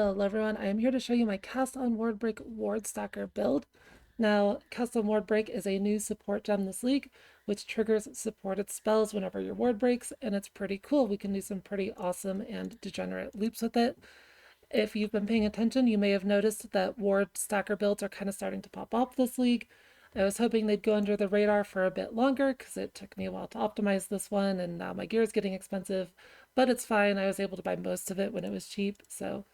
Hello everyone, I am here to show you my Cast on Ward Break Ward Stacker build. Now, Cast on Ward Break is a new support gem in this league, which triggers supported spells whenever your ward breaks, and it's pretty cool. We can do some pretty awesome and degenerate loops with it. If you've been paying attention, you may have noticed that Ward Stacker builds are kind of starting to pop up this league. I was hoping they'd go under the radar for a bit longer because it took me a while to optimize this one, and now my gear is getting expensive, but it's fine. I was able to buy most of it when it was cheap, so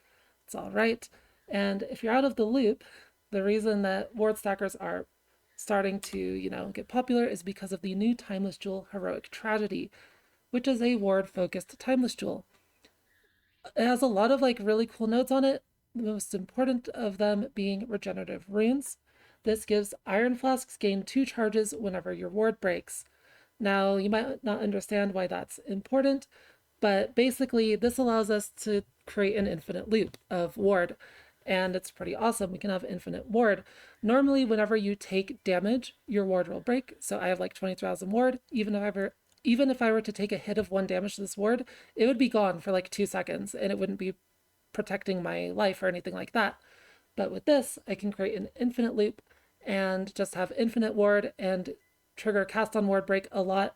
it's all right. And if you're out of the loop, the reason that ward stackers are starting to, get popular is because of the new Timeless Jewel Heroic Tragedy, which is a ward-focused Timeless Jewel. It has a lot of really cool nodes on it, the most important of them being regenerative runes. This gives Iron Flasks gain 2 charges whenever your ward breaks. Now, you might not understand why that's important, but basically this allows us to create an infinite loop of ward, and it's pretty awesome. We can have infinite ward. Normally, whenever you take damage, your ward will break. So I have like 20,000 ward. Even if I were to take a hit of 1 damage to this ward, it would be gone for like 2 seconds, and it wouldn't be protecting my life or anything like that. But with this, I can create an infinite loop and just have infinite ward and trigger cast on ward break a lot.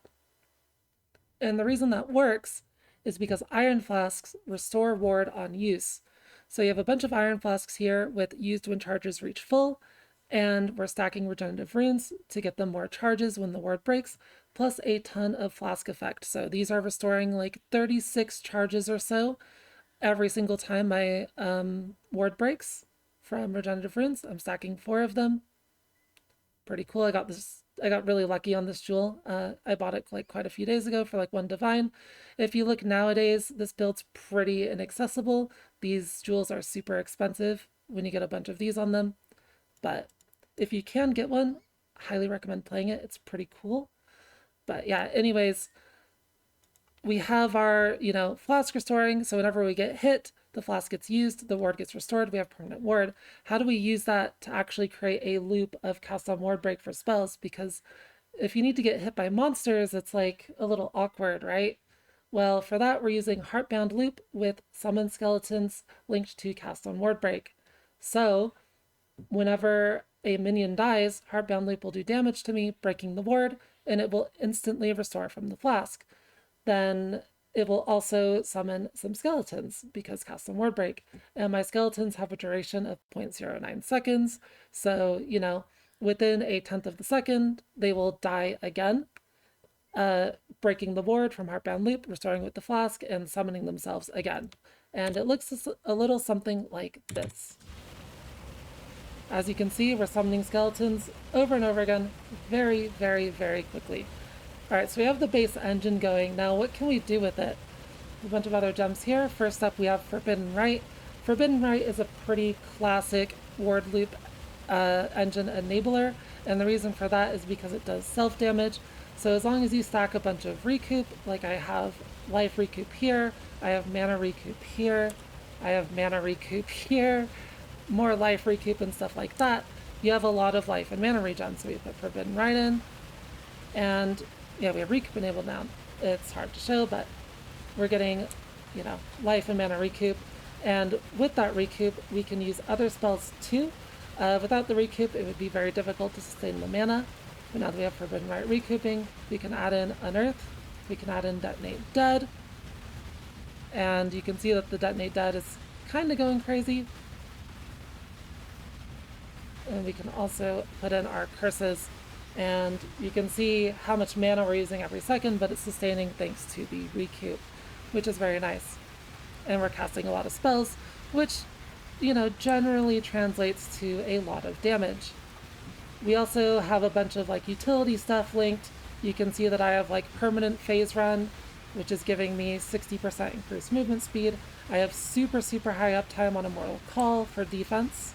And the reason that works is because Iron Flasks restore ward on use. So you have a bunch of Iron Flasks here with used when charges reach full, and we're stacking regenerative runes to get them more charges when the ward breaks, plus a ton of flask effect. So these are restoring like 36 charges or so every single time my ward breaks from regenerative runes. I'm stacking 4 of them. Pretty cool. I got really lucky on this jewel. I bought it like quite a few days ago for like 1 divine. If you look nowadays, this build's pretty inaccessible. These jewels are super expensive when you get a bunch of these on them. But if you can get one, highly recommend playing it. It's pretty cool. But yeah, anyways, we have our, flask restoring. So whenever we get hit, the flask gets used, the ward gets restored, we have permanent ward. How do we use that to actually create a loop of cast on ward break for spells? Because if you need to get hit by monsters, it's like a little awkward, right? Well, for that, we're using Heartbound Loop with summon skeletons linked to cast on ward break. So whenever a minion dies, Heartbound Loop will do damage to me, breaking the ward, and it will instantly restore from the flask. Then it will also summon some skeletons because cast on ward break. And my skeletons have a duration of 0.09 seconds. So, within a tenth of the second, they will die again, breaking the ward from Heartbound Loop, restoring with the flask, and summoning themselves again. And it looks a little something like this. As you can see, we're summoning skeletons over and over again, very, very, very quickly. All right, so we have the base engine going. Now, what can we do with it? A bunch of other gems here. First up, we have Forbidden Right. Forbidden Right is a pretty classic ward loop engine enabler, and the reason for that is because it does self-damage. So as long as you stack a bunch of recoup, like I have life recoup here, I have mana recoup here, I have mana recoup here, more life recoup and stuff like that, you have a lot of life and mana regen. So we put Forbidden Right in, and yeah, we have recoup enabled now. It's hard to show, but we're getting, life and mana recoup. And with that recoup, we can use other spells too. Without the recoup, it would be very difficult to sustain the mana. But now that we have Forbidden Right recouping, we can add in Unearth, we can add in Detonate Dead. And you can see that the Detonate Dead is kind of going crazy. And we can also put in our curses. And you can see how much mana we're using every second, but it's sustaining thanks to the recoup, which is very nice. And we're casting a lot of spells, which, generally translates to a lot of damage. We also have a bunch of utility stuff linked. You can see that I have permanent phase run, which is giving me 60% increased movement speed. I have super, super high uptime on Immortal Call for defense.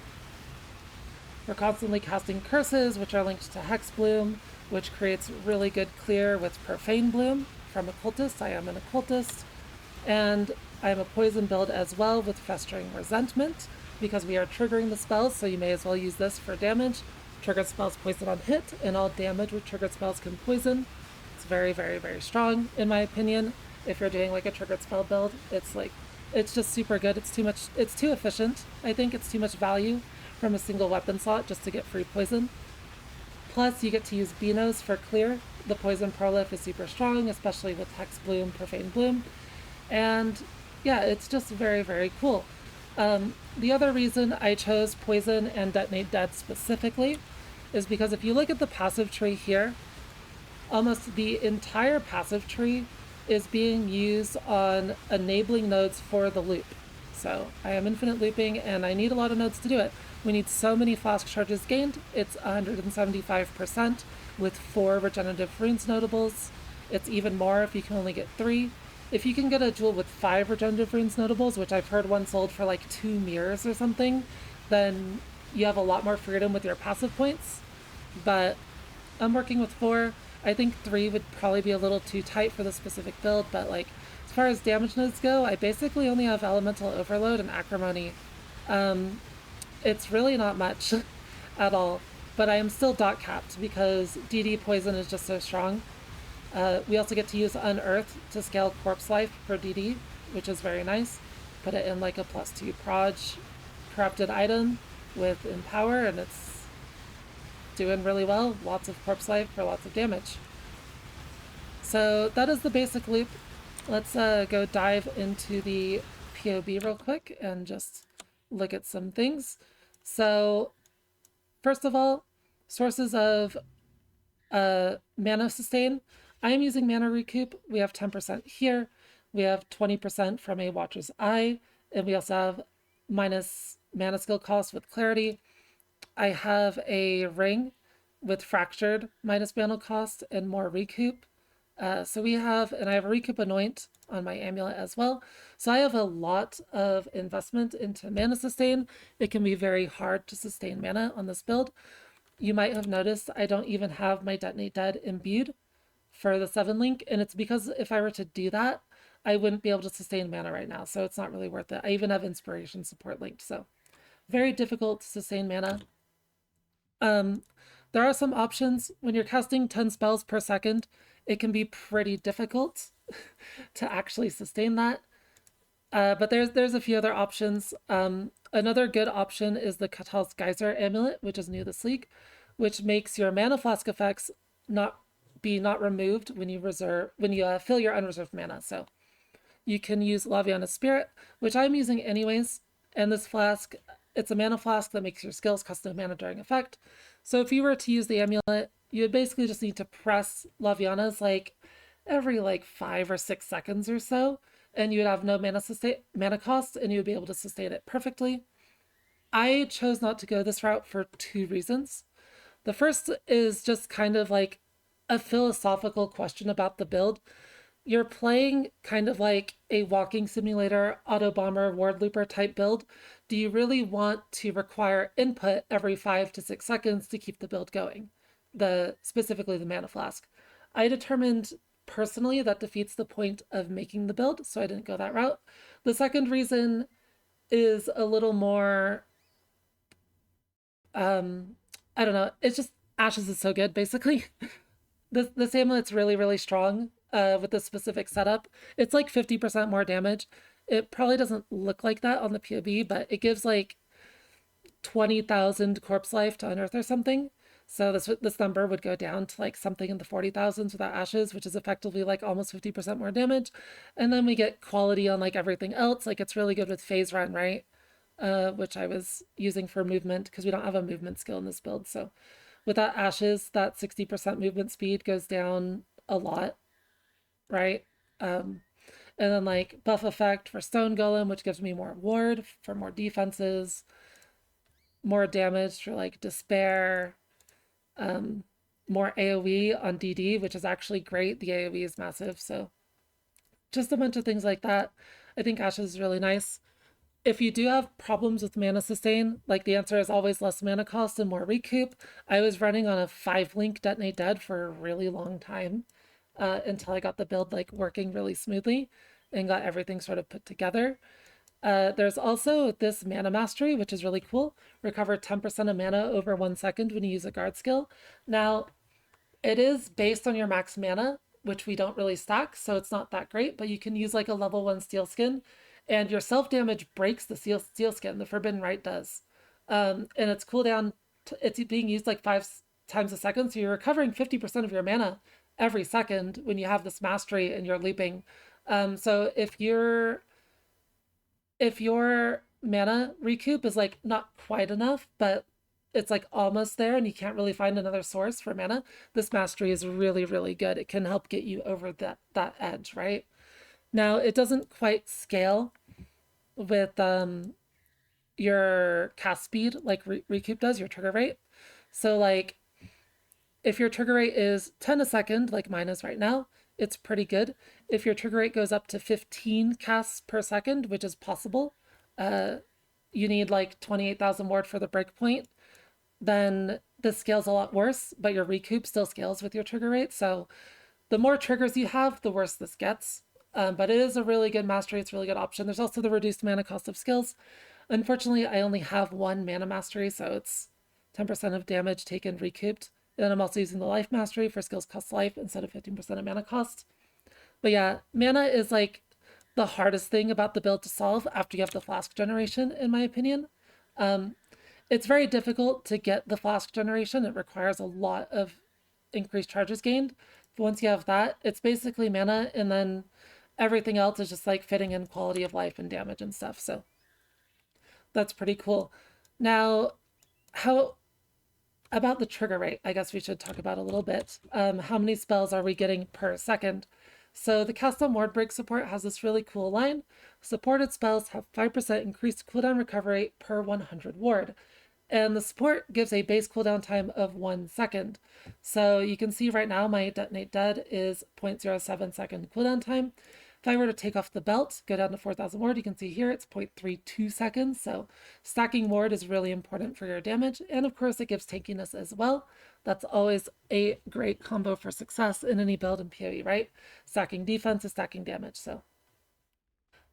We're constantly casting curses, which are linked to Hex Bloom, which creates really good clear with Profane Bloom from Occultist. I am an Occultist. And I am a poison build as well with Festering Resentment, because we are triggering the spells, so you may as well use this for damage. Triggered spells poison on hit, and all damage with triggered spells can poison. It's very, very, very strong, in my opinion. If you're doing a triggered spell build, it's It's just super good. It's too efficient. I think it's too much value from a single weapon slot just to get free poison. Plus, you get to use Beanos for clear. The poison prolif is super strong, especially with Hex Bloom, Profane Bloom. And yeah, it's just very, very cool. The other reason I chose Poison and Detonate Dead specifically is because if you look at the passive tree here, almost the entire passive tree is being used on enabling nodes for the loop. So I am infinite looping and I need a lot of nodes to do it. We need so many flask charges gained. It's 175% with 4 regenerative runes notables. It's even more if you can only get 3. If you can get a jewel with 5 regenerative runes notables, which I've heard one sold for like 2 mirrors or something, then you have a lot more freedom with your passive points. But I'm working with 4. I think 3 would probably be a little too tight for the specific build, but like as far as damage nodes go, I basically only have Elemental Overload and Acrimony. It's really not much at all, but I am still dot capped because DD poison is just so strong. We also get to use Unearth to scale Corpse Life for DD, which is very nice. Put it in like a +2 proj corrupted item with Empower, and it's doing really well. Lots of Corpse Life for lots of damage. So that is the basic loop. Let's go dive into the POB real quick and just look at some things. So first of all, sources of mana sustain. I am using mana recoup. We have 10% here. We have 20% from a Watcher's Eye, and we also have minus mana skill cost with clarity. I have a ring with fractured minus mana cost and more recoup. So we have, and I have a recoup anoint on my amulet as well. So I have a lot of investment into mana sustain. It can be very hard to sustain mana on this build. You might have noticed I don't even have my Detonate Dead imbued for the 7 link, and it's because if I were to do that, I wouldn't be able to sustain mana right now, so it's not really worth it. I even have inspiration support linked, so very difficult to sustain mana. There are some options. When you're casting 10 spells per second, it can be pretty difficult to actually sustain that. But there's a few other options. Another good option is the Katal's Geyser Amulet, which is new this league, which makes your mana flask effects not removed when you fill your unreserved mana. So you can use Laviana's Spirit, which I'm using anyways. And this flask, it's a mana flask that makes your skills cost no mana during effect. So if you were to use the amulet, you would basically just need to press Laviana's like every like 5 or 6 seconds or so, and you would have no mana cost, and you would be able to sustain it perfectly. I chose not to go this route for 2 reasons. The first is just kind of like a philosophical question about the build. You're playing kind of like a walking simulator, auto bomber, ward looper type build. Do you really want to require input every 5 to 6 seconds to keep the build going? Specifically the mana flask. I determined personally that defeats the point of making the build, so I didn't go that route. The second reason is a little more I don't know, it's just Ashes is so good basically. This amulet's really, really strong with this specific setup. It's like 50% more damage. It probably doesn't look like that on the POB, but it gives like 20,000 corpse life to unearth or something. So this number would go down to like something in the 40,000s without Ashes, which is effectively like almost 50% more damage. And then we get quality on like everything else. Like it's really good with phase run, right? Which I was using for movement because we don't have a movement skill in this build. So without Ashes, that 60% movement speed goes down a lot, right? And then like buff effect for Stone Golem, which gives me more ward for more defenses, more damage for like Despair, more AoE on DD, which is actually great. The AoE is massive, so just a bunch of things like that. I think Ashes is really nice. If you do have problems with mana sustain, like the answer is always less mana cost and more recoup. I was running on a 5-link Detonate Dead for a really long time until I got the build like working really smoothly and got everything sort of put together. There's also this Mana Mastery, which is really cool. Recover 10% of mana over 1 second when you use a guard skill. Now, it is based on your max mana, which we don't really stack, so it's not that great, but you can use like a level 1 steel skin, And your self damage breaks the seal skin. The Forbidden Rite does, and its cooldown it's being used like 5 times a second, so you're recovering 50% of your mana every second when you have this mastery and you're leaping. So if your mana recoup is like not quite enough, but it's like almost there and you can't really find another source for mana, this mastery is really, really good. It can help get you over that edge, right? Now it doesn't quite scale with your cast speed like recoup does, your trigger rate. So like if your trigger rate is 10 a second, like mine is right now, it's pretty good. If your trigger rate goes up to 15 casts per second, which is possible, uh, you need like 28,000 ward for the breakpoint, then this scales a lot worse, but your recoup still scales with your trigger rate. So the more triggers you have, the worse this gets. But it is a really good mastery. It's a really good option. There's also the reduced mana cost of skills. Unfortunately, I only have one mana mastery, so it's 10% of damage taken recouped. And then I'm also using the life mastery for skills cost life instead of 15% of mana cost. But yeah, mana is like the hardest thing about the build to solve after you have the flask generation, in my opinion. Um, it's very difficult to get the flask generation. It requires a lot of increased charges gained. But once you have that, it's basically mana, and then everything else is just like fitting in quality of life and damage and stuff. So that's pretty cool. Now, how about the trigger rate? I guess we should talk about a little bit. How many spells are we getting per second? So the Cast on Ward Break support has this really cool line. Supported spells have 5% increased cooldown recovery per 100 ward. And the support gives a base cooldown time of 1 second. So you can see right now my Detonate Dead is 0.07 second cooldown time. If I were to take off the belt, go down to 4,000 ward, you can see here it's 0.32 seconds. So stacking ward is really important for your damage. And of course, it gives tankiness as well. That's always a great combo for success in any build in PoE, right? Stacking defense is stacking damage. So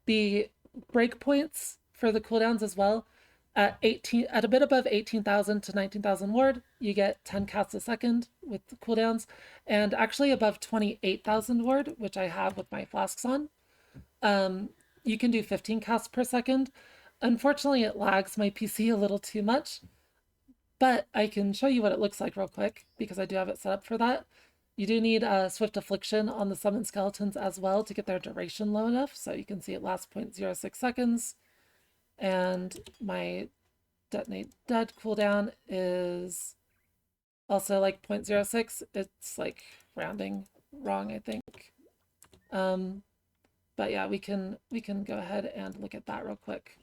the breakpoints for the cooldowns as well. At a bit above 18,000 to 19,000 ward, you get 10 casts a second with the cooldowns, and actually above 28,000 ward, which I have with my flasks on, you can do 15 casts per second. Unfortunately, it lags my PC a little too much, but I can show you what it looks like real quick because I do have it set up for that. You do need a Swift Affliction on the Summon Skeletons as well to get their duration low enough, so you can see it lasts 0.06 seconds. And my Detonate Dead cooldown is also like 0.06. It's like rounding wrong, I think. But yeah, we can go ahead and look at that real quick.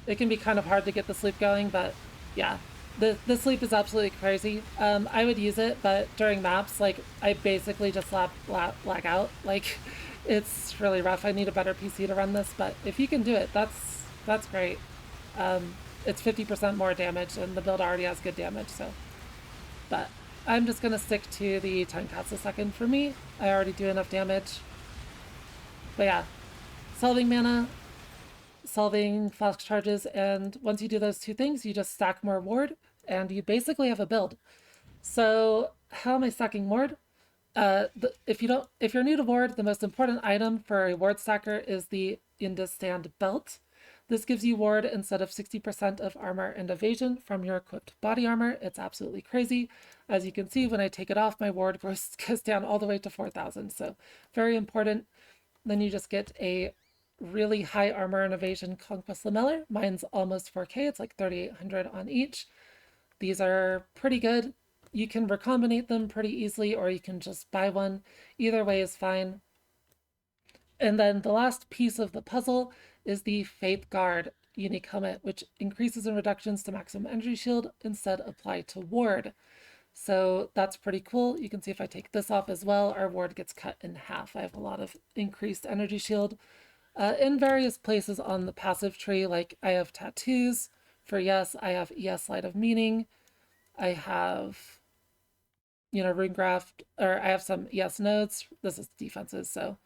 It can be kind of hard to get the sleep going, but yeah, the sleep is absolutely crazy. I would use it, but during maps, like I basically just lag out. Like it's really rough. I need a better PC to run this, but if you can do it, that's great. It's 50% more damage, and the build already has good damage. So, but I'm just gonna stick to the 10 casts a second for me. I already do enough damage. But yeah, solving mana, solving flask charges, and once you do those two things, you just stack more ward, and you basically have a build. So how am I stacking ward? If you're new to ward, the most important item for a ward stacker is the Stand belt. This gives you ward instead of 60% of armor and evasion from your equipped body armor. It's absolutely crazy. As you can see, when I take it off, my ward goes down all the way to 4,000. So very important. Then you just get a really high armor and evasion Conquest Lameller. Mine's almost 4K. It's like 3,800 on each. These are pretty good. You can recombinate them pretty easily, or you can just buy one. Either way is fine. And then the last piece of the puzzle is the Faith Guard unique helmet, which increases in reductions to maximum energy shield instead apply to ward. So that's pretty cool. You can see if I take this off as well, our ward gets cut in half. I have a lot of increased energy shield in various places on the passive tree. Like I have tattoos for yes, I have ES Light of Meaning. I have, Runegraph, or I have some ES nodes. This is defenses, so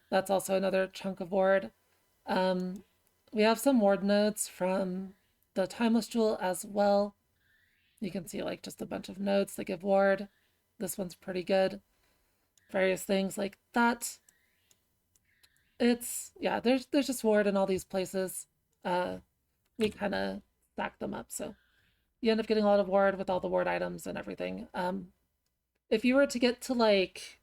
that's also another chunk of ward. We have some ward nodes from the Timeless Jewel as well. You can see like just a bunch of nodes that give ward. This one's pretty good. various things like that. It's, yeah, there's just ward in all these places. Uh, we kind of stack them up, so you end up getting a lot of ward with all the ward items and everything. If you were to get to like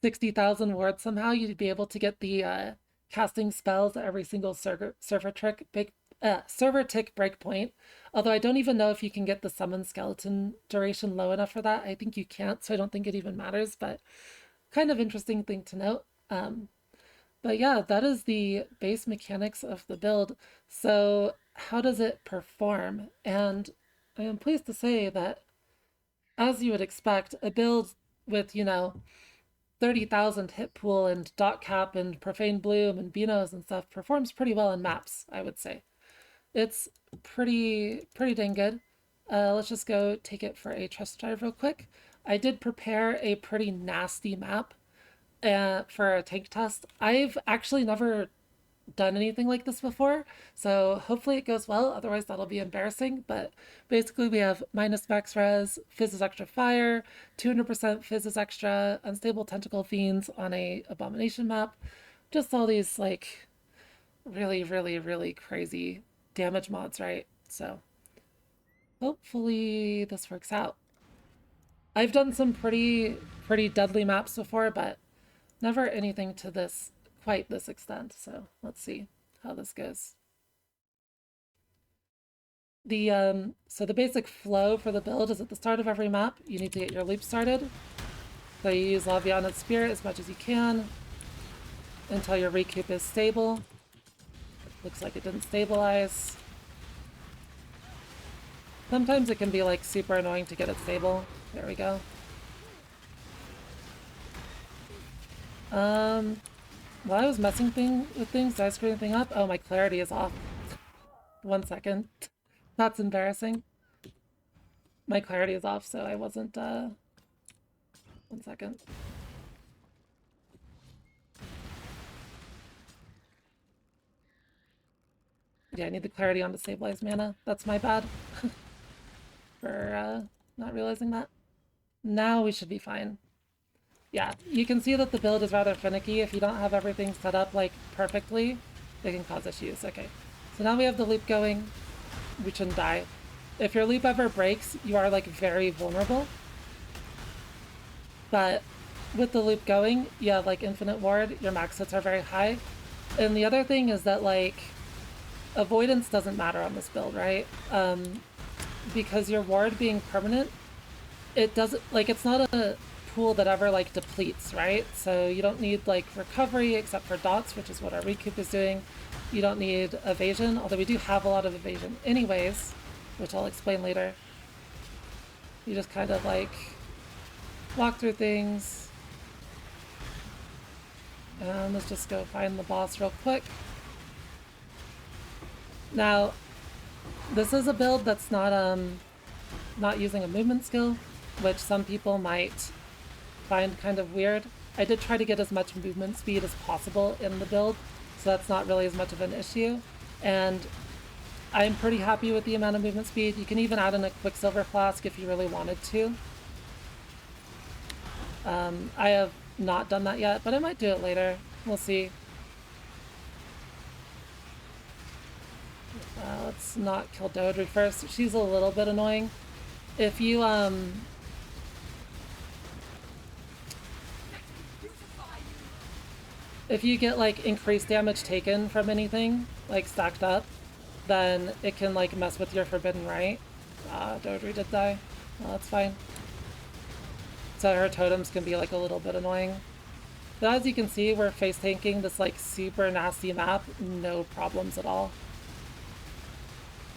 60,000 ward somehow, you'd be able to get the casting spells at every single server tick breakpoint. Although I don't even know if you can get the summon skeleton duration low enough for that. I think you can't, so I don't think it even matters, but kind of interesting thing to note. But yeah, that is the base mechanics of the build. So how does it perform? And I am pleased to say that, as you would expect, a build with, 30,000 hit pool and dot cap and profane bloom and Beanos and stuff performs pretty well in maps, I would say. It's pretty dang good. Let's just go take it for a trust drive real quick. I did prepare a pretty nasty map for a tank test. I've actually never done anything like this before, so hopefully it goes well. Otherwise, that'll be embarrassing. But basically, we have minus max res, phys is extra fire, 200% phys is extra, unstable tentacle fiends on a abomination map. Just all these like really crazy damage mods, right? So hopefully this works out. I've done some pretty deadly maps before, but never anything to this quite this extent. So let's see how this goes. So the basic flow for the build is at the start of every map, you need to get your loop started. So you use Laviana's Spirit as much as you can until your recoup is stable. Looks like it didn't stabilize. Sometimes it can be like super annoying to get it stable. There we go. While I was messing with things, did I screw anything up? Oh, my clarity is off. 1 second. That's embarrassing. My clarity is off, so I wasn't, 1 second. Yeah, I need the clarity on to stabilize mana. That's my bad. For, not realizing that. Now we should be fine. Yeah, you can see that the build is rather finicky. If you don't have everything set up, like, perfectly, it can cause issues. Okay, so now we have the loop going. We shouldn't die. If your loop ever breaks, you are, like, very vulnerable. But with the loop going, you have, like, infinite ward. Your max hits are very high. And the other thing is that, like, avoidance doesn't matter on this build, right? Because your ward being permanent, it doesn't, like, it's not a pool that ever like depletes, right? So you don't need like recovery except for dots, which is what our recoup is doing. You don't need evasion, although we do have a lot of evasion anyways, which I'll explain later. You just kind of like walk through things. And let's just go find the boss real quick. Now, this is a build that's not using a movement skill, which some people might find kind of weird. I did try to get as much movement speed as possible in the build, so that's not really as much of an issue. And I'm pretty happy with the amount of movement speed. You can even add in a Quicksilver Flask if you really wanted to. I have not done that yet, but I might do it later. We'll see. Let's not kill Dodri first. She's a little bit annoying. If you, if you get, like, increased damage taken from anything, like, stacked up, then it can, like, mess with your Forbidden Right. Dodri did die. Well, that's fine. So her totems can be, like, a little bit annoying. But as you can see, we're face tanking this, like, super nasty map. No problems at all.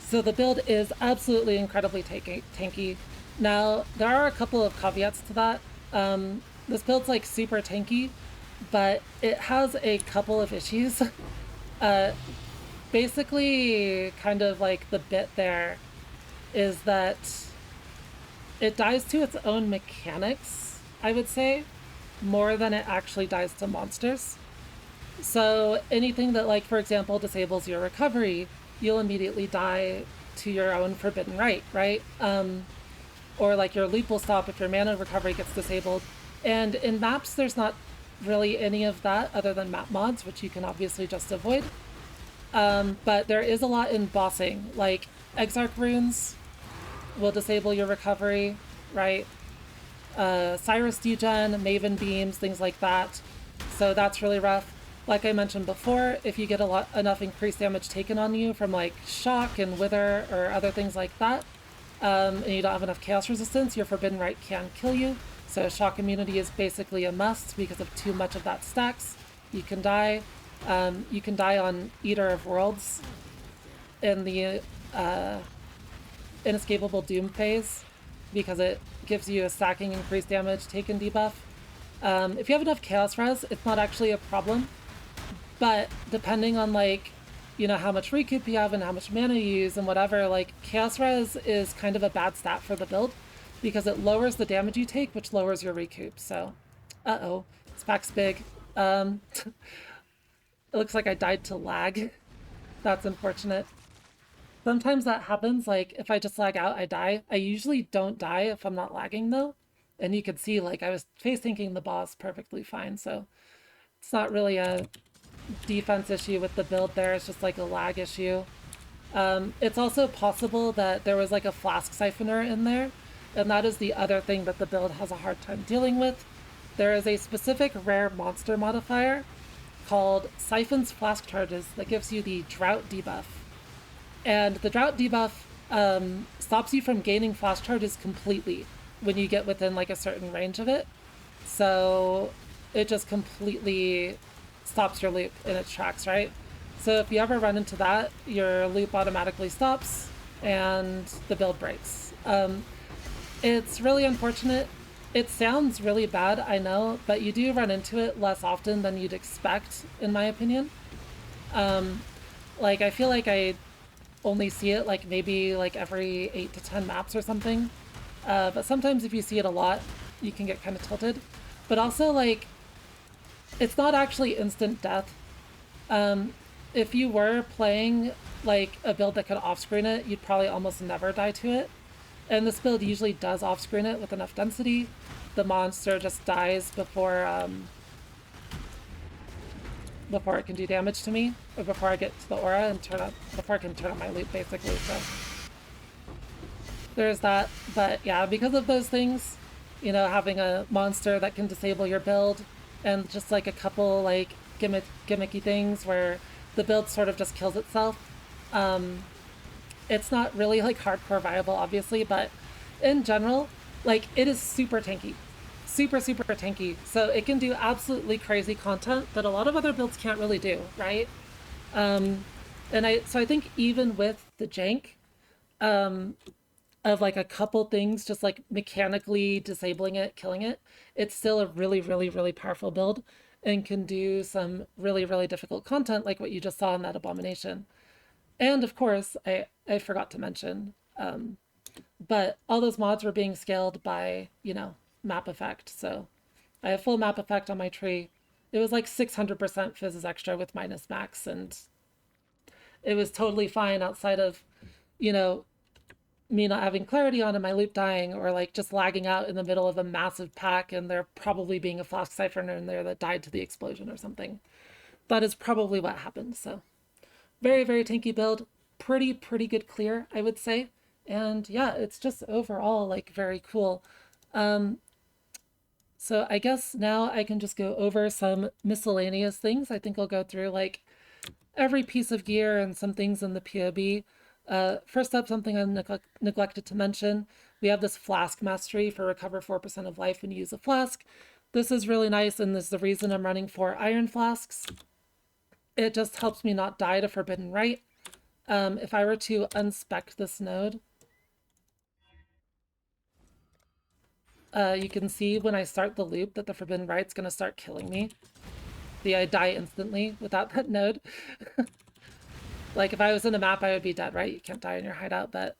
So the build is absolutely incredibly tanky. Now, there are a couple of caveats to that. This build's, like, super tanky, but it has a couple of issues. Basically, kind of like the bit there is that it dies to its own mechanics, I would say, more than it actually dies to monsters. So anything that, like, for example, disables your recovery, you'll immediately die to your own Forbidden Right, right? Or like your loop will stop if your mana recovery gets disabled. And in maps, there's not really any of that other than map mods, which you can obviously just avoid. But there is a lot in bossing, like Exarch runes will disable your recovery, right? Cyrus degen, Maven beams, things like that. So that's really rough. Like I mentioned before, if you get enough increased damage taken on you from like shock and wither or other things like that, and you don't have enough chaos resistance, your Forbidden Right can kill you. So shock immunity is basically a must because if too much of that stacks, you can die. You can die on Eater of Worlds in the Inescapable Doom phase because it gives you a stacking increased damage taken debuff. If you have enough chaos res, it's not actually a problem, but depending on like, you know, how much recoup you have and how much mana you use and whatever, like chaos res is kind of a bad stat for the build because it lowers the damage you take, which lowers your recoup. So, uh-oh, this pack's big. It looks like I died to lag. That's unfortunate. Sometimes that happens, like if I just lag out, I die. I usually don't die if I'm not lagging though. And you could see like I was face tanking the boss perfectly fine, so it's not really a defense issue with the build there, it's just like a lag issue. It's also possible that there was like a flask siphoner in there, and that is the other thing that the build has a hard time dealing with. There is a specific rare monster modifier called Siphon's Flask Charges that gives you the Drought debuff. And the Drought debuff stops you from gaining flask charges completely when you get within like a certain range of it. So it just completely stops your loop in its tracks, right? So if you ever run into that, your loop automatically stops and the build breaks. It's really unfortunate. It sounds really bad, I know, but you do run into it less often than you'd expect, in my opinion. Like, I feel like I only see it like maybe like every 8 to 10 maps or something. But sometimes if you see it a lot, you can get kind of tilted. But also, like, it's not actually instant death. If you were playing like a build that could off-screen it, you'd probably almost never die to it. And this build usually does off-screen it with enough density. The monster just dies before before it can do damage to me, or before I get to the aura and before I can turn on my loop, basically. So there's that. But yeah, because of those things, you know, having a monster that can disable your build and just like a couple like gimmicky things where the build sort of just kills itself. It's not really like hardcore viable, obviously, but in general, like it is super tanky. Super tanky. So it can do absolutely crazy content that a lot of other builds can't really do, right? So I think even with the jank, of like a couple things just like mechanically disabling it, killing it, it's still a really powerful build and can do some really difficult content like what you just saw in that abomination. And of course, I forgot to mention, but all those mods were being scaled by, you know, map effect. So I have full map effect on my tree. It was like 600% phys extra with minus max, and it was totally fine outside of, you know, me not having clarity on and my loop dying, or like just lagging out in the middle of a massive pack and there probably being a flask siphoner in there that died to the explosion or something. That is probably what happened. So very tanky build, pretty good clear, I would say. And yeah, it's just overall like very cool. So I guess now I can just go over some miscellaneous things. I think I'll go through like every piece of gear and some things in the PoB. First up, something I neglected to mention. We have this flask mastery for recover 4% of life when you use a flask. This is really nice, and this is the reason I'm running 4 iron flasks. It just helps me not die to Forbidden Right. If I were to unspec this node, you can see when I start the loop that the Forbidden Right's going to start killing me. I die instantly without that node. Like if I was in a map, I would be dead, right? You can't die in your hideout, but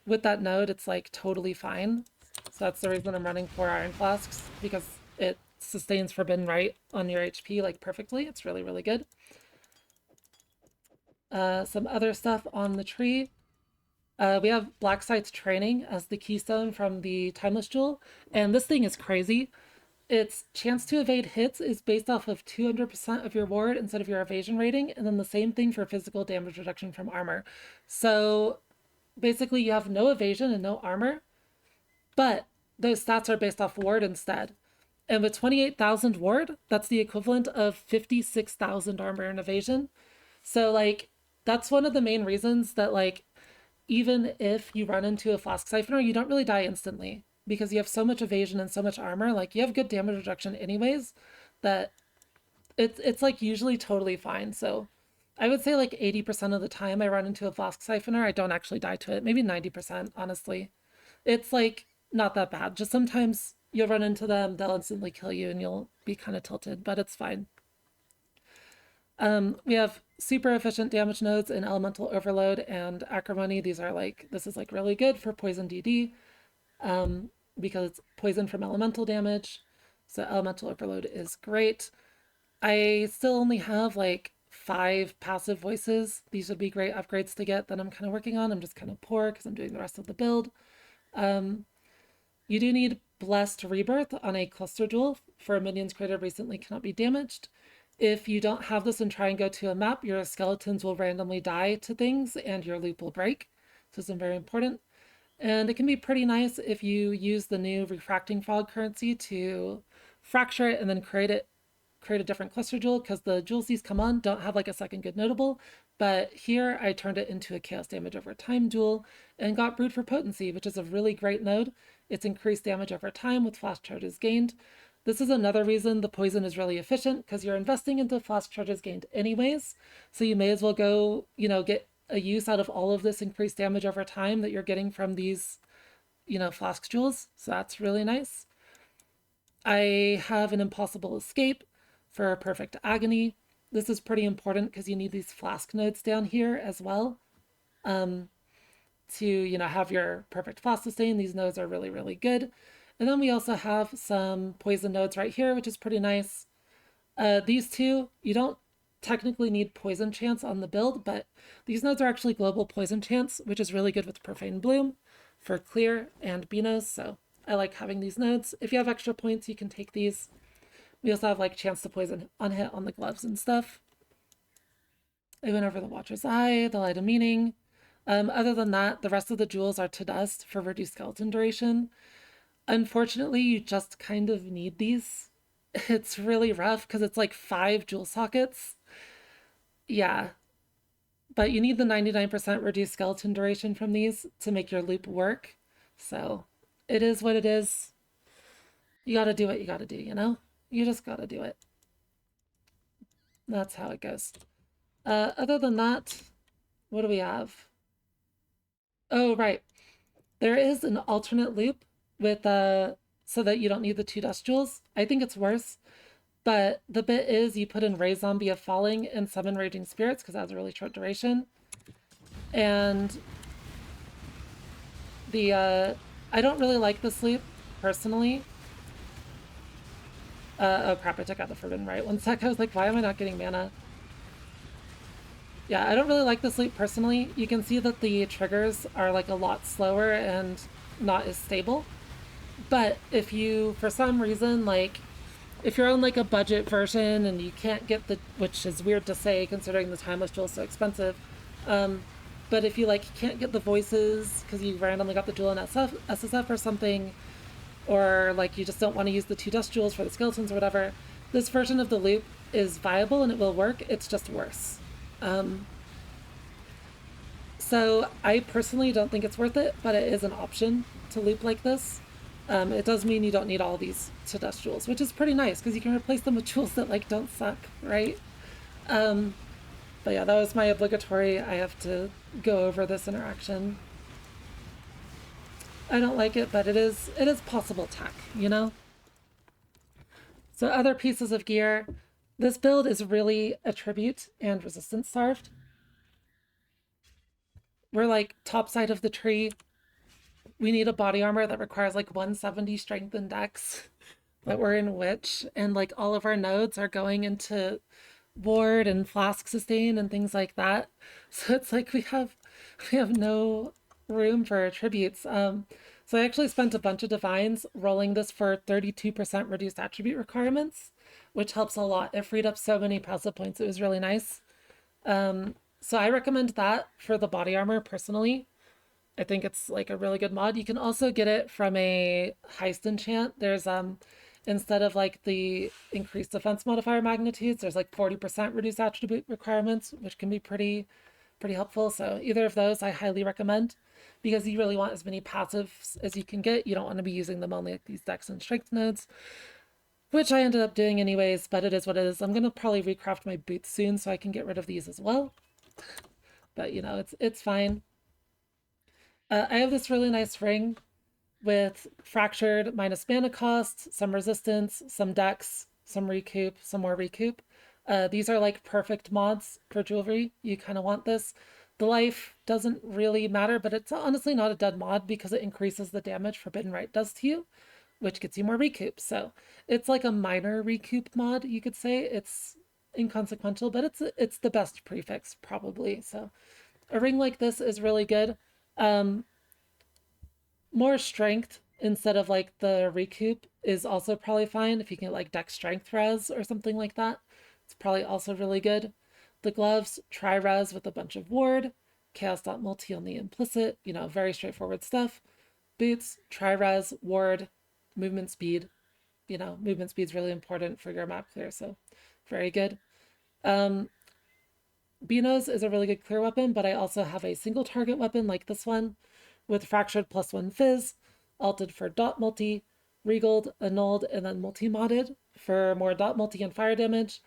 with that node, it's like totally fine. So that's the reason I'm running 4 iron flasks, because it sustains Forbidden Right on your HP like perfectly. It's really good. Some other stuff on the tree. We have Blacksight's Training as the keystone from the Timeless Jewel, and this thing is crazy. its chance to evade hits is based off of 200% of your ward instead of your evasion rating, and then the same thing for physical damage reduction from armor. So basically, you have no evasion and no armor, but those stats are based off ward instead. And with 28,000 ward, that's the equivalent of 56,000 armor and evasion. So, like, that's one of the main reasons that, like, even if you run into a flask siphoner, you don't really die instantly because you have so much evasion and so much armor. Like, you have good damage reduction anyways, that it's like usually totally fine. So I would say like 80% of the time I run into a flask siphoner, I don't actually die to it. Maybe 90%, honestly. It's like not that bad. Just sometimes you'll run into them, they'll instantly kill you, and you'll be kind of tilted, but it's fine. We have super efficient damage nodes in Elemental Overload and Acrimony. These are like, this is like really good for Poison DD because it's poison from elemental damage. So Elemental Overload is great. I still only have like 5 passive voices. These would be great upgrades to get that I'm kind of working on. I'm just kind of poor because I'm doing the rest of the build. You do need Blessed Rebirth on a cluster jewel for minions created recently cannot be damaged. If you don't have this and try and go to a map, your skeletons will randomly die to things and your loop will break. So it's very important. And it can be pretty nice if you use the new refracting fog currency to fracture it and then create a different cluster jewel, because the jewels these come on don't have like a second good notable. But here I turned it into a chaos damage over time jewel and got Brood for Potency, which is a really great node. It's increased damage over time with flash charges gained. This is another reason the poison is really efficient, because you're investing into flash charges gained anyways. So you may as well go, get a use out of all of this increased damage over time that you're getting from these, flask jewels. So that's really nice. I have an impossible escape for perfect agony. This is pretty important because you need these flask nodes down here as well to, have your perfect flask sustain. These nodes are really, really good. And then we also have some poison nodes right here, which is pretty nice. These two, you don't technically need poison chance on the build, but these nodes are actually global poison chance, which is really good with Profane Bloom for clear and Benos. So I like having these nodes. If you have extra points, you can take these. We also have like chance to poison on hit on the gloves and stuff. I went over the Watcher's Eye, the Light of Meaning. Other than that, the rest of the jewels are to dust for reduced skeleton duration. Unfortunately, you just kind of need these. It's really rough because it's like 5 jewel sockets. Yeah, but you need the 99% reduced skeleton duration from these to make your loop work. So it is what it is. You gotta do what you gotta do, You just gotta do it. That's how it goes. Other than that, what do we have? Oh, right. There is an alternate loop with so that you don't need the 2 dust jewels. I think it's worse. But the bit is you put in Ray Zombie of Falling and summon Raging Spirits because that has a really short duration. And the I don't really like this loop personally. Oh crap, I took out the Forbidden Rite. One sec, I was like, why am I not getting mana? Yeah, I don't really like this loop personally. You can see that the triggers are like a lot slower and not as stable. But if you, for some reason, like, if you're on like a budget version and you can't get the, which is weird to say considering the timeless jewel is so expensive, but if you like can't get the voices because you randomly got the jewel in SSF or something, or like you just don't want to use the 2 dust jewels for the skeletons or whatever, this version of the loop is viable and it will work. It's just worse. So I personally don't think it's worth it, but it is an option to loop like this. It does mean you don't need all these to dust jewels, which is pretty nice because you can replace them with jewels that like don't suck, right? But yeah, that was my obligatory. I have to go over this interaction. I don't like it, but it is possible tech, So other pieces of gear. This build is really attribute and resistance starved. We're like top side of the tree. We need a body armor that requires like 170 strength and dex, but we're in witch, and like all of our nodes are going into ward and flask sustain and things like that. So it's like we have no room for attributes. So So I actually spent a bunch of divines rolling this for 32% reduced attribute requirements, which helps a lot. It freed up so many passive points. It was really nice. So I recommend that for the body armor personally. I think it's like a really good mod. You can also get it from a heist enchant. There's instead of like the increased defense modifier magnitudes, there's like 40% reduced attribute requirements, which can be pretty helpful. So either of those I highly recommend because you really want as many passives as you can get. You don't want to be using them only at these dex and strength nodes, which I ended up doing anyways, but it is what it is. I'm gonna probably recraft my boots soon so I can get rid of these as well. But you know, it's fine. I have this really nice ring with fractured minus mana cost, some resistance, some dex, some recoup, some more recoup. These are like perfect mods for jewelry. You kind of want this. The life doesn't really matter, but it's honestly not a dead mod because it increases the damage Forbidden Right does to you, which gets you more recoup. So it's like a minor recoup mod, you could say. It's inconsequential, but it's the best prefix probably. So a ring like this is really good. Um, More strength instead of like the recoup is also probably fine. If you can get like dex strength res or something like that, it's probably also really good. The gloves, try res with a bunch of ward, chaos.multi on the implicit, you know, very straightforward stuff. Boots, try res, ward, movement speed. You know, movement speed is really important for your map clear, so very good. Um, Beano's is a really good clear weapon, but I also have a single target weapon like this one with fractured +1 phys, alted for dot multi, regaled, annulled, and then multi-modded for more dot multi and fire damage.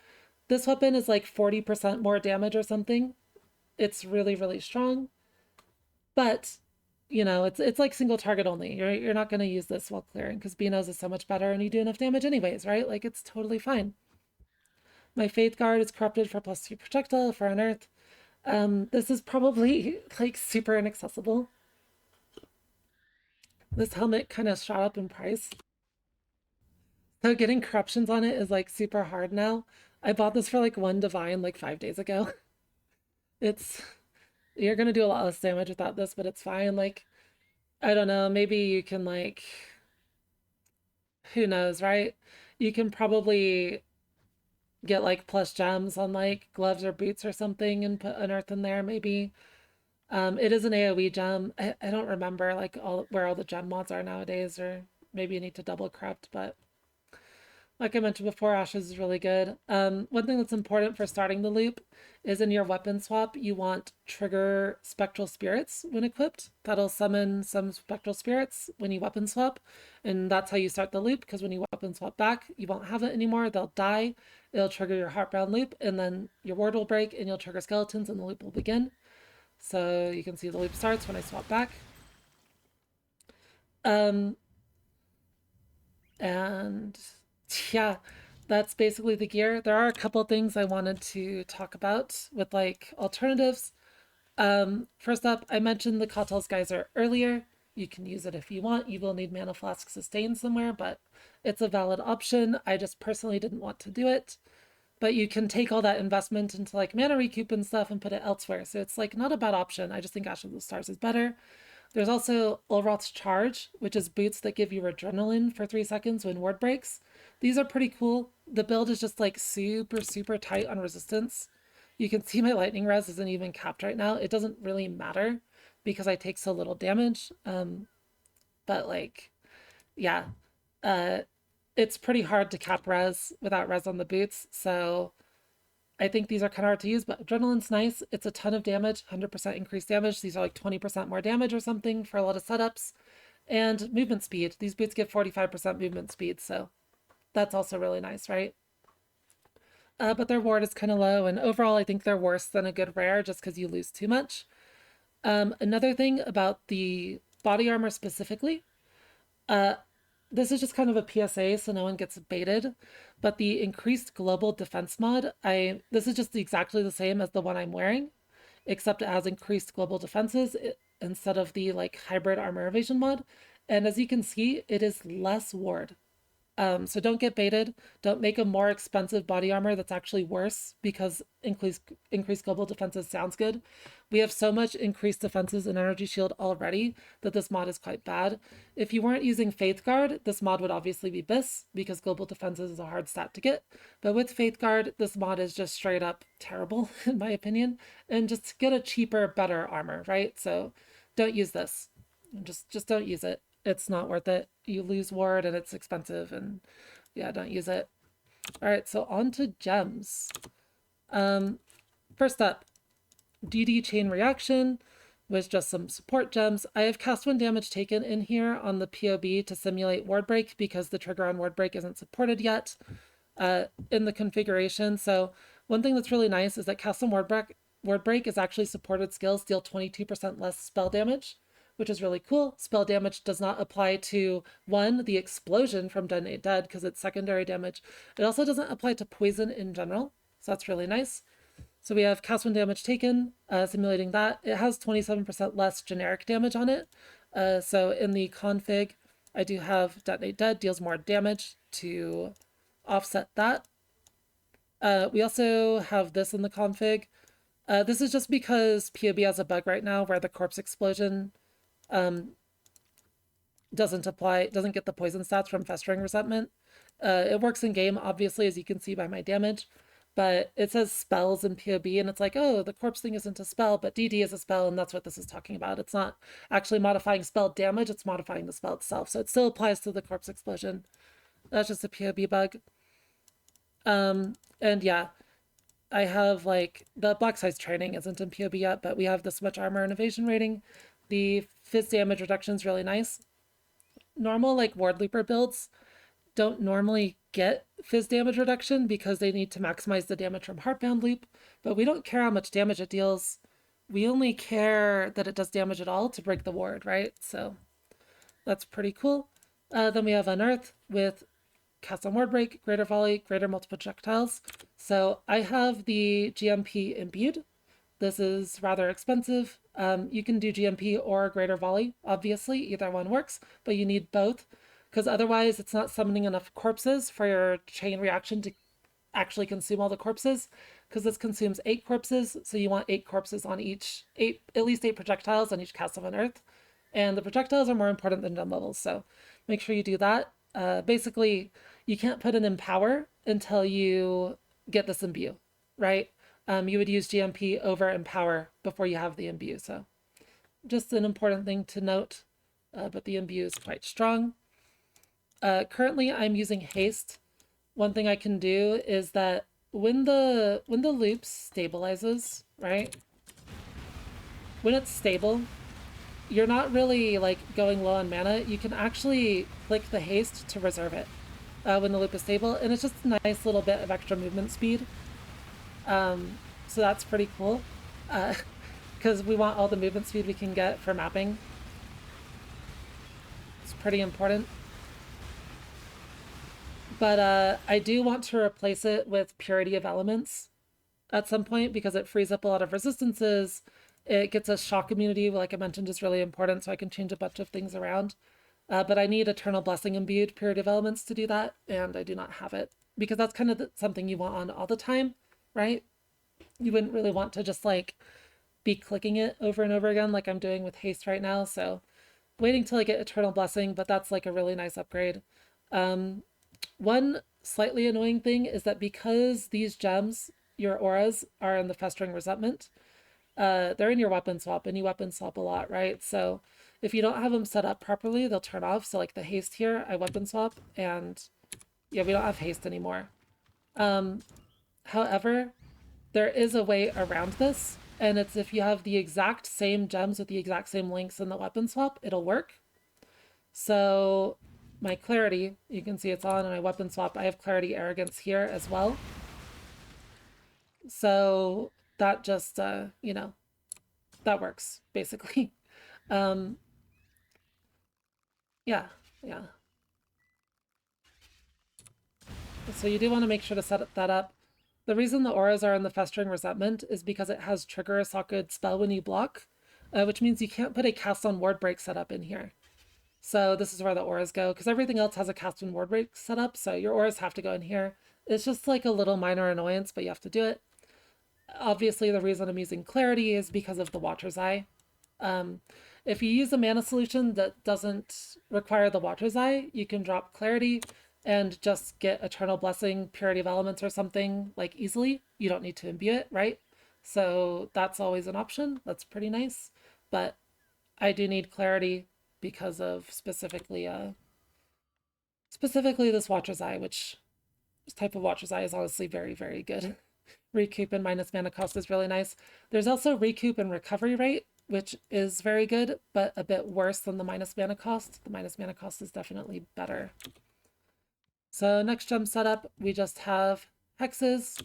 This weapon is like 40% more damage or something. It's really, really strong. But, you know, it's like single target only. You're not going to use this while clearing because Beano's is so much better and you do enough damage anyways, right? Like, it's totally fine. My Faith Guard is corrupted for +2 projectile for unearth. This is probably like super inaccessible. This helmet kind of shot up in price. So getting corruptions on it is like super hard now. I bought this for like one divine like 5 days ago. It's you're gonna do a lot less damage without this, but it's fine. Like, I don't know, maybe you can like who knows, right? You can probably get like plus gems on like gloves or boots or something and put unearth in there, maybe. It is an AoE gem. I don't remember like all where all the gem mods are nowadays, or maybe you need to double corrupt, but like I mentioned before, Ashes is really good. One thing that's important for starting the loop is in your weapon swap, you want trigger spectral spirits when equipped. That'll summon some spectral spirits when you weapon swap. And that's how you start the loop, because when you weapon swap back, you won't have it anymore. They'll die. It'll trigger your Heartbound loop, and then your ward will break, and you'll trigger skeletons, and the loop will begin. So you can see the loop starts when I swap back. Um, and yeah, that's basically the gear. There are a couple things I wanted to talk about with like alternatives. First up, I mentioned the Cautel's Geyser earlier. You can use it if you want. You will need Mana Flask Sustain somewhere, but it's a valid option. I just personally didn't want to do it. But you can take all that investment into like mana recoup and stuff and put it elsewhere. So it's like not a bad option. I just think Ash of the Stars is better. There's also Ulroth's Charge, which is boots that give you adrenaline for 3 seconds when ward breaks. These are pretty cool. The build is just like super, super tight on resistance. You can see my lightning res isn't even capped right now. It doesn't really matter because I take so little damage. But like, yeah, uh, it's pretty hard to cap res without res on the boots. So I think these are kind of hard to use, but adrenaline's nice. It's a ton of damage, 100% increased damage. These are like 20% more damage or something for a lot of setups. And movement speed. These boots give 45% movement speed, so that's also really nice, right? But their ward is kind of low, and overall, I think they're worse than a good rare just because you lose too much. Another thing about the body armor specifically, uh, this is just kind of a PSA, so no one gets baited. But the increased global defense mod, this is just exactly the same as the one I'm wearing, except it has increased global defenses instead of the like hybrid armor evasion mod. And as you can see, it is less ward. So don't get baited. Don't make a more expensive body armor that's actually worse because increased global defenses sounds good. We have so much increased defenses in Energy Shield already that this mod is quite bad. If you weren't using Faith Guard, this mod would obviously be BIS because global defenses is a hard stat to get. But with Faith Guard, this mod is just straight up terrible, in my opinion. And just get a cheaper, better armor, right? So don't use this. Just don't use it. It's not worth it. You lose ward and it's expensive, and yeah, don't use it. All right, so on to gems. First up, DD chain reaction with just some support gems. I have cast one damage taken in here on the POB to simulate ward break because the trigger on ward break isn't supported yet in the configuration. So one thing that's really nice is that cast one ward break is actually supported skills deal 22% less spell damage, which is really cool. Spell damage does not apply to, one, the explosion from Detonate Dead because it's secondary damage. It also doesn't apply to poison in general, so that's really nice. So we have cast one damage taken, simulating that. It has 27% less generic damage on it. So in the config, I do have Detonate Dead deals more damage to offset that. We also have this in the config. This is just because POB has a bug right now where the corpse explosion doesn't get the poison stats from Festering Resentment. It works in game, obviously, as you can see by my damage, but it says spells in POB, and it's like, oh, the corpse thing isn't a spell, but DD is a spell, and that's what this is talking about. It's not actually modifying spell damage, it's modifying the spell itself, so it still applies to the corpse explosion. That's just a POB bug. And yeah, I have like the block size training isn't in POB yet, but we have this much armor and evasion rating. The phys damage reduction is really nice. Normal like ward looper builds don't normally get phys damage reduction because they need to maximize the damage from Heartbound Loop, but we don't care how much damage it deals. We only care that it does damage at all to break the ward, right? So that's pretty cool. Then we have Unearth with cast on ward break, greater volley, greater multiple projectiles. So I have the GMP imbued. This is rather expensive. You can do GMP or greater volley, obviously, either one works, but you need both because otherwise it's not summoning enough corpses for your chain reaction to actually consume all the corpses because this consumes 8 corpses, so you want 8 corpses on each, at least 8 projectiles on each cast of Unearth. And the projectiles are more important than gem levels, so make sure you do that. Basically, you can't put an Empower until you get this Imbue, right? You would use GMP over Empower before you have the Imbue, so just an important thing to note, but the Imbue is quite strong. Currently, I'm using Haste. One thing I can do is that when the loop stabilizes, right? When it's stable, you're not really like going low on mana. You can actually click the haste to reserve it when the loop is stable, and it's just a nice little bit of extra movement speed. So that's pretty cool because we want all the movement speed we can get for mapping. It's pretty important. But I do want to replace it with Purity of Elements at some point because it frees up a lot of resistances. It gets a shock immunity, like I mentioned, is really important, so I can change a bunch of things around. But I need Eternal Blessing imbued Purity of Elements to do that, and I do not have it because that's kind of something you want on all the time, right? You wouldn't really want to just like be clicking it over and over again like I'm doing with Haste right now, so waiting till I get Eternal Blessing, but that's like a really nice upgrade. One slightly annoying thing is that because these gems, your auras, are in the Festering Resentment, they're in your weapon swap, and you weapon swap a lot, right? So if you don't have them set up properly, they'll turn off. So like the haste here, I weapon swap, and yeah, we don't have haste anymore. However, there is a way around this, and it's if you have the exact same gems with the exact same links in the weapon swap, it'll work. So my clarity, you can see it's on, and my weapon swap, I have clarity arrogance here as well. So that just, you know, that works basically. Um, yeah, yeah. So you do want to make sure to set that up. The reason the auras are in the Festering Resentment is because it has trigger a socket spell when you block, which means you can't put a cast on ward break setup in here. So this is where the auras go, because everything else has a cast and ward break set up, so your auras have to go in here. It's just like a little minor annoyance, but you have to do it. Obviously, the reason I'm using Clarity is because of the Watcher's Eye. Um, if you use a mana solution that doesn't require the Watcher's Eye, you can drop Clarity and just get Eternal Blessing, Purity of Elements, or something like easily. You don't need to imbue it, right? So that's always an option. That's pretty nice. But I do need Clarity because of specifically this Watcher's Eye, which this type of Watcher's Eye is honestly very, very good. Recoup and minus mana cost is really nice. There's also recoup and recovery rate, which is very good, but a bit worse than the minus mana cost. The minus mana cost is definitely better. So next gem setup, we just have hexes,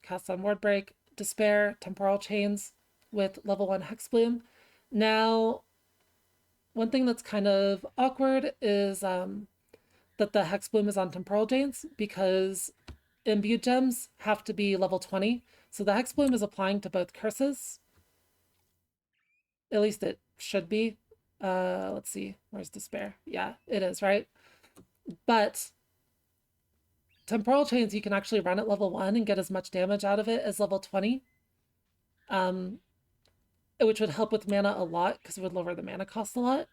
cast on ward break, despair, temporal chains with level 1 hex bloom. Now, one thing that's kind of awkward is that the hex bloom is on temporal chains because imbued gems have to be level 20. So the hex bloom is applying to both curses. At least it should be. Let's see. Where's despair? Yeah, it is, right? But temporal chains you can actually run at level 1 and get as much damage out of it as level 20. Which would help with mana a lot because it would lower the mana cost a lot.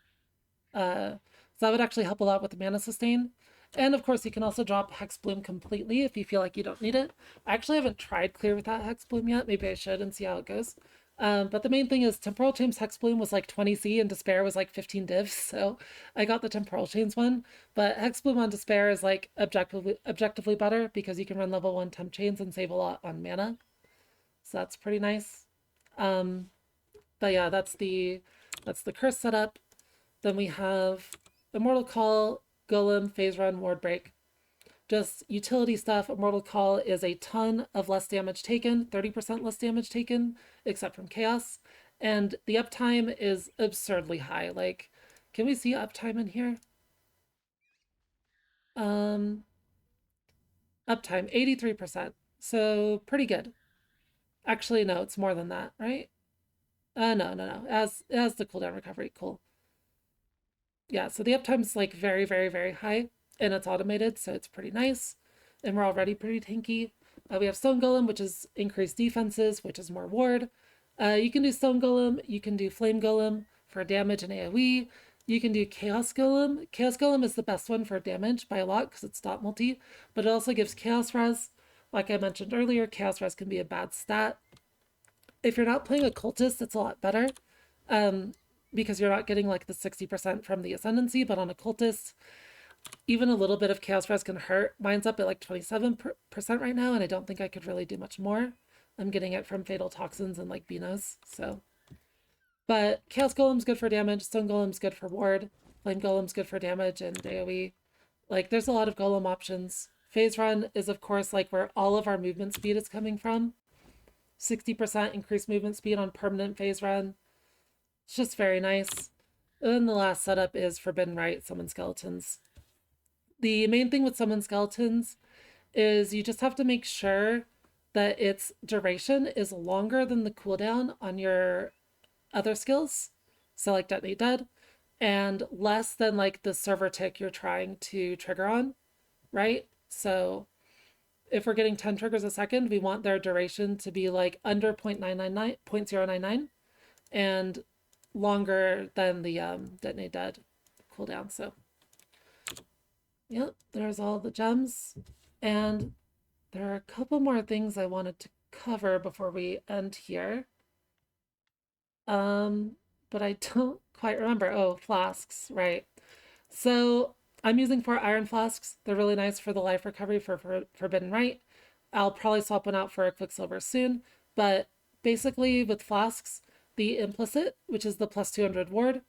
So that would actually help a lot with the mana sustain. And of course, you can also drop Hex Bloom completely if you feel like you don't need it. I actually haven't tried clear without Hex Bloom yet. Maybe I should and see how it goes. But the main thing is Temporal Chains Hex Bloom was like 20C and Despair was like 15 divs. So I got the Temporal Chains one. But Hex Bloom on Despair is like objectively better because you can run level 1 Temp Chains and save a lot on mana. So that's pretty nice. But yeah, that's the curse setup. Then we have Immortal Call, Golem, Phase Run, Ward Break. Just utility stuff. Immortal Call is a ton of less damage taken, 30% less damage taken, except from Chaos. And the uptime is absurdly high. Like, can we see uptime in here? Um, Uptime, 83%. So pretty good. Actually, no, it's more than that, right? No. It has the cooldown recovery. Cool. Yeah, so the uptime's like very, very, very high and it's automated, so it's pretty nice. And we're already pretty tanky. We have Stone Golem, which is increased defenses, which is more ward. You can do Stone Golem, you can do Flame Golem for damage and AoE. You can do Chaos Golem. Chaos Golem is the best one for damage by a lot because it's dot multi, but it also gives Chaos Res. Like I mentioned earlier, Chaos Res can be a bad stat. If you're not playing a cultist, it's a lot better. Because you're not getting like the 60% from the ascendancy, but on a cultist, even a little bit of chaos res can hurt. Mine's up at like 27% right now, and I don't think I could really do much more. I'm getting it from fatal toxins and like Benos, so. But Chaos Golem's good for damage, Stone Golem's good for ward, Flame Golem's good for damage and AoE. Like, there's a lot of Golem options. Phase Run is, of course, like where all of our movement speed is coming from. 60% increased movement speed on permanent Phase Run. It's just very nice. And then the last setup is Forbidden Rite, Summon Skeletons. The main thing with Summon Skeletons is you just have to make sure that its duration is longer than the cooldown on your other skills. So like Detonate Dead, and less than like the server tick you're trying to trigger on, right? So if we're getting 10 triggers a second, we want their duration to be like under 0.099 and longer than the Detonate Dead cooldown. So, yep, there's all the gems. And there are a couple more things I wanted to cover before we end here. But I don't quite remember. Oh, flasks, right. So I'm using 4 iron flasks. They're really nice for the life recovery for Forbidden Rite. I'll probably swap one out for a Quicksilver soon. But basically with flasks, the implicit, which is the plus 200 ward,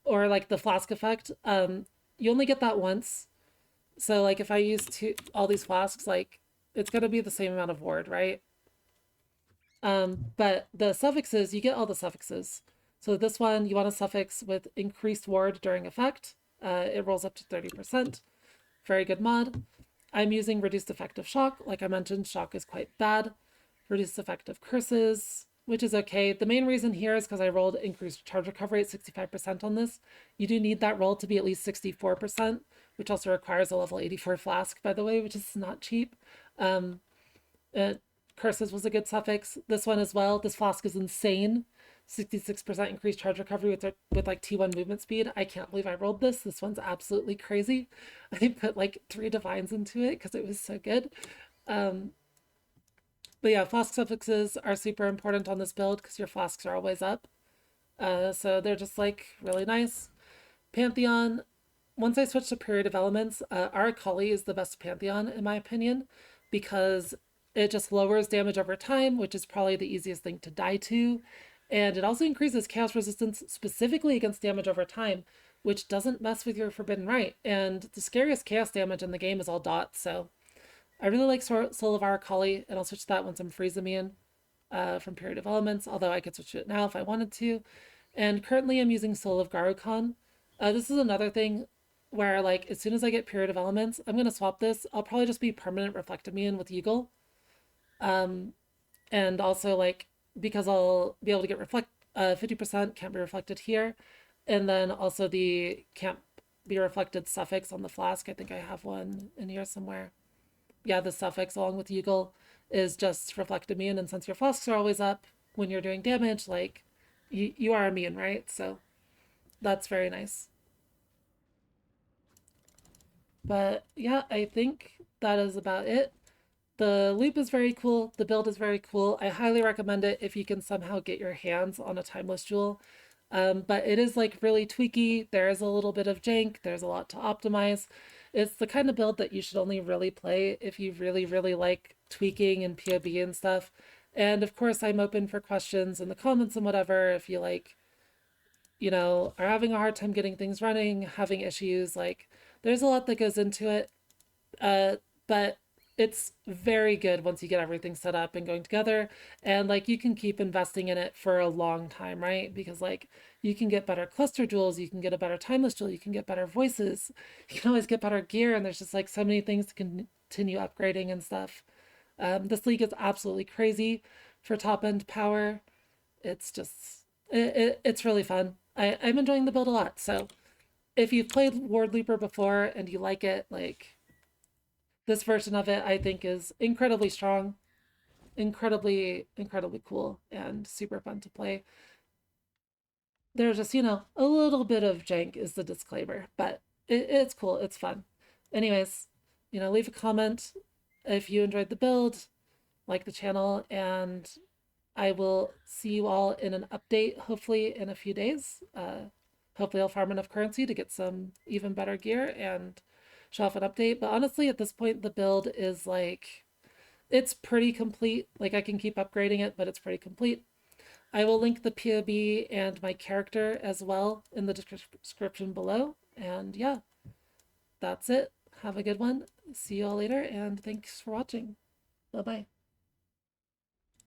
or like the flask effect, you only get that once. So like if I use all these flasks, like it's gonna be the same amount of ward, right? But the suffixes, you get all the suffixes. So this one, you want a suffix with increased ward during effect. It rolls up to 30%. Very good mod. I'm using reduced effective shock. Like I mentioned, shock is quite bad. Reduced effective curses. which is okay. The main reason here is because I rolled increased charge recovery at 65% on this. You do need that roll to be at least 64%, which also requires a level 84 flask, by the way, which is not cheap. Um, Curses was a good suffix. This one as well. This flask is insane. 66% increased charge recovery with like T1 movement speed. I can't believe I rolled this. This one's absolutely crazy. I put like 3 divines into it because it was so good. But yeah, flask suffixes are super important on this build because your flasks are always up. So they're just like really nice. Pantheon, once I switched to Period of Elements, our Akali is the best Pantheon in my opinion because it just lowers damage over time, which is probably the easiest thing to die to. And it also increases chaos resistance specifically against damage over time, which doesn't mess with your Forbidden Right. And the scariest chaos damage in the game is all dots, so I really like Soul of our Akali, and I'll switch that once I'm freeze immune from Period of Elements, although I could switch it now if I wanted to. And currently I'm using Soul of Garukan. This is another thing where, like, as soon as I get Period of Elements, I'm going to swap this. I'll probably just be permanent Reflect Immune with Eagle. And also, like, because I'll be able to get 50% can't be reflected here. And then also the can't be reflected suffix on the flask. I think I have one in here somewhere. Yeah, the suffix along with Eagle is just reflect immune. And since your flasks are always up when you're doing damage, like you are immune, right? So that's very nice. But yeah, I think that is about it. The loop is very cool. The build is very cool. I highly recommend it if you can somehow get your hands on a timeless jewel. But it is like really tweaky. There is a little bit of jank. There's a lot to optimize. It's the kind of build that you should only really play if you really, really like tweaking and PoE and stuff. And of course, I'm open for questions in the comments and whatever. If you like, are having a hard time getting things running, having issues, like there's a lot that goes into it. But it's very good once you get everything set up and going together, and like you can keep investing in it for a long time, right? Because like you can get better cluster jewels, you can get a better timeless jewel, you can get better voices, you can always get better gear, and there's just like so many things to continue upgrading and stuff. This league is absolutely crazy for top end power. It's just it's really fun. I'm enjoying the build a lot. So if you've played Ward Leaper before and you like it, like this version of it I think is incredibly strong, incredibly cool, and super fun to play. There's just, a little bit of jank is the disclaimer, but it's cool, it's fun. Anyways, leave a comment if you enjoyed the build, like the channel, and I will see you all in an update, hopefully in a few days. Hopefully I'll farm enough currency to get some even better gear and show off an update. But honestly, at this point, the build is like, it's pretty complete. Like I can keep upgrading it, but it's pretty complete. I will link the POB and my character as well in the description below. And yeah, that's it. Have a good one. See you all later, and thanks for watching. Bye-bye.